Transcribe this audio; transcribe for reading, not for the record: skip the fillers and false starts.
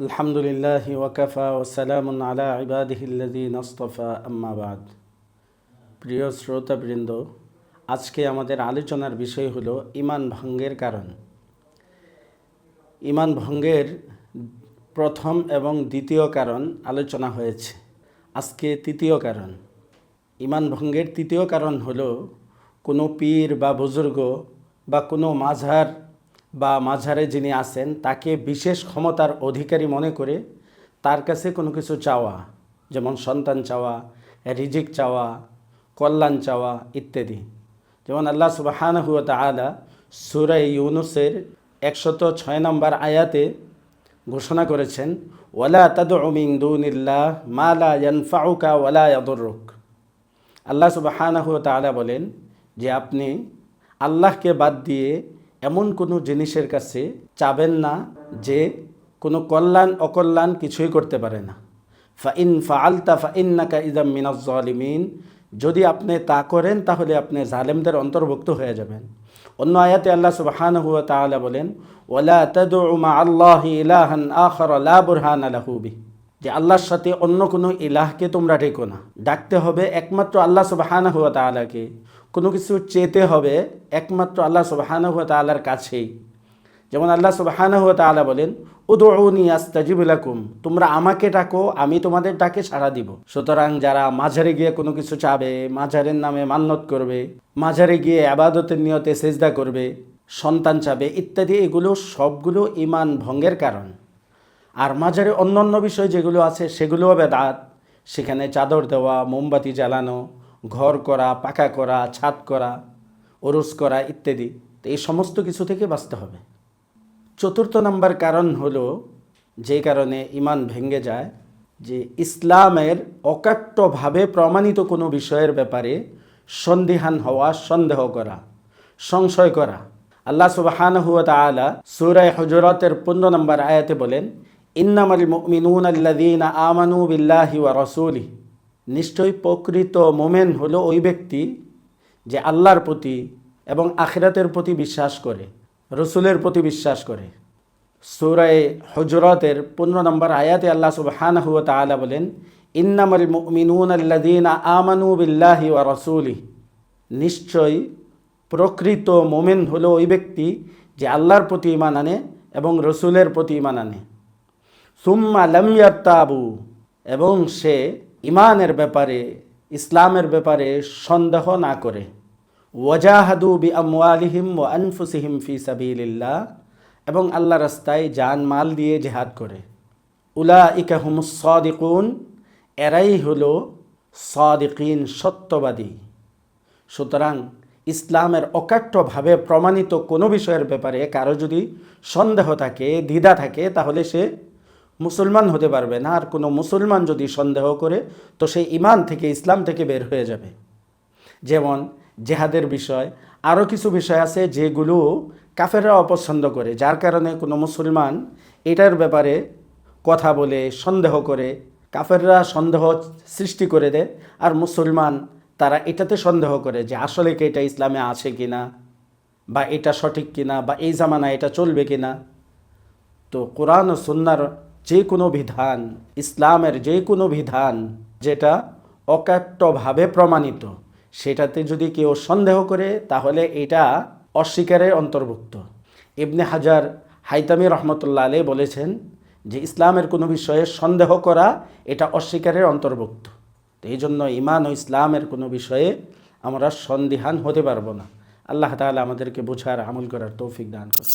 আলহামদুলিল্লাহি ওয়াকাফা ওয়াসালামুন আলা ইবাদিহিল্লাযীনা ইসতাফা আম্মা বাদ। প্রিয় শ্রোতাবৃন্দ, আজকে আমাদের আলোচনার বিষয় হলো ঈমান ভঙ্গের কারণ। ঈমান ভঙ্গের প্রথম এবং দ্বিতীয় কারণ আলোচনা হয়েছে। আজকে তৃতীয় কারণ। ঈমান ভঙ্গের তৃতীয় কারণ হলো কোনো পীর বা বুজুর্গ বা কোনো মাঝার বা মাঝারে যিনি আছেন তাকে বিশেষ ক্ষমতার অধিকারী মনে করে তার কাছে কোনো কিছু চাওয়া, যেমন সন্তান চাওয়া, রিজিক চাওয়া, কল্যাণ চাওয়া ইত্যাদি। যেমন আল্লাহ সুবহানাহু ওয়া তাআলা সূরা ইউনূসের 106 নম্বর আয়াতে ঘোষণা করেছেন, ওয়ালা তাদউ মিন দুনিল্লাহ মা লা ইয়ানফাউকা ওয়ালা ইয়াদুররুক। আল্লাহ সুবহানাহু ওয়া তাআলা বলেন যে আপনি আল্লাহকে বাদ দিয়ে এমন কোনো জিনিসের কাছে চাবেন না যে কোনো কল্যাণ অকল্যাণ কিছুই করতে পারে না। ফাইন ফাআলতা ফাইন্নাকা ইযাম মিনাজ জালিমিন। যদি আপনি তা করেন তাহলে আপনি জালেমদের অন্তর্ভুক্ত হয়ে যাবেন। অন্য আয়াতে আল্লাহ সুবহানাহু ওয়া তাআলা বলেন, ওয়ালা তাদউ মা আল্লাহি ইলাহান আখার লা বুরহানা লাহু বিহি, যে আল্লাহর সাথে অন্য কোনো ইলাহকে তোমরা ডেকো না। ডাকতে হবে একমাত্র আল্লাহ সুবহানাহু ওয়া তাআলাকে। কোনো কিছু চেতে হবে একমাত্র আল্লাহ সুবহানাহু ওয়া তাআলার কাছেই। যেমন আল্লাহ সুবহানাহু ওয়া তাআলা বলেন, উদউনি আস্তাজিব লাকুম, তোমরা আমাকে ডাকো, আমি তোমাদের ডাকে সাড়া দিব। সুতরাং যারা মাঝারে গিয়ে কোনো কিছু চাবে, মাঝারের নামে মান্নত করবে, মাঝারে গিয়ে ইবাদতের নিয়তে সেজদা করবে, সন্তান চাবে ইত্যাদি, এগুলো সবগুলো ঈমান ভঙ্গের কারণ। আর মাঝারে অন্যান্য বিষয় যেগুলো আছে সেগুলোও বেদাত। সেখানে চাদর দেওয়া, মোমবাতি জ্বালানো, ঘর করা, পাকা করা, ছাদ করা, ওরস করা ইত্যাদি। তো এই সমস্ত কিছু থেকে বাঁচতে হবে। চতুর্থ নম্বর কারণ হলো যে কারণে ঈমান ভেঙে যায়, যে ইসলামের অকাট্যভাবে প্রমাণিত কোনো বিষয়ের ব্যাপারে সন্দিহান হওয়া, সন্দেহ করা, সংশয় করা। আল্লাহ সুবহানাহু ওয়া তাআলা সূরা হুজুরাতের 15 নম্বর আয়াতে বলেন, ইন্নামাল মুমিনুনা আল্লাযীনা আমানু বিল্লাহি ওয়া রাসূলিহি, নিশ্চয়ই প্রকৃত মোমেন হলো ওই ব্যক্তি যে আল্লাহর প্রতি এবং আখিরাতের প্রতি বিশ্বাস করে, রসুলের প্রতি বিশ্বাস করে। সূরা হুজুরাতের 15 নম্বর আয়াতে আল্লাহ সুবহানাহু ওয়া তাআলা বলেন, ইন্নামাল মুমিনুনা আল্লাযীনা আমানু বিল্লাহি ওয়া রাসূলিহি, নিশ্চয়ই প্রকৃত মোমেন হলো ওই ব্যক্তি যে আল্লাহর প্রতি ঈমান আনে এবং রসুলের প্রতি ঈমান আনে। সুম্মা লাম ইয়ারতাবু, এবং সে ঈমানের ব্যাপারে, ইসলামের ব্যাপারে সন্দেহ না করে। ওয়াজাহাদু বিআমওয়ালিহিম ওয়া আনফুসিহিম ফি সাবিলিল্লাহ, এবং আল্লাহর রাস্তায় জান মাল দিয়ে জিহাদ করে। উলাইকা হুমুস সাদিকুন, এরাই হলো সাদিকিন, সত্যবাদী। সুতরাং ইসলামের অকাট্যভাবে প্রমাণিত কোনো বিষয়ের ব্যাপারে কারো যদি সন্দেহ থাকে, দ্বিধা থাকে, তাহলে সে মুসলমান হতে পারবে না। আর কোনো মুসলমান যদি সন্দেহ করে তো সেই ঈমান থেকে, ইসলাম থেকে বের হয়ে যাবে। যেমন জেহাদের বিষয়, আরও কিছু বিষয় আছে যেগুলো কাফেররা অপছন্দ করে, যার কারণে কোনো মুসলমান এটার ব্যাপারে কথা বলে, সন্দেহ করে, কাফেররা সন্দেহ সৃষ্টি করে দেয়, আর মুসলমান তারা এটাতে সন্দেহ করে যে আসলে কি এটা ইসলামে আছে কিনা, বা এটা সঠিক কিনা, বা এই জামানায় এটা চলবে কিনা। তো কোরআন ও সুন্নাহর যে কোনো বিধান, ইসলামের যে কোনো বিধান যেটা অকাট্যভাবে প্রমাণিত, সেটাতে যদি কেউ সন্দেহ করে তাহলে এটা অস্বীকারের অন্তর্ভুক্ত। ইবনে হাজার হাইতামি রহমতুল্লাহ আলাইহি বলেছেন যে ইসলামের কোনো বিষয়ে সন্দেহ করা এটা অস্বীকারের অন্তর্ভুক্ত। তো এই জন্য ঈমান ও ইসলামের কোনো বিষয়ে আমরা সন্দিহান হতে পারবো না। আল্লাহ তাআলা আমাদেরকে বোঝার, আমল করার তৌফিক দান করুন।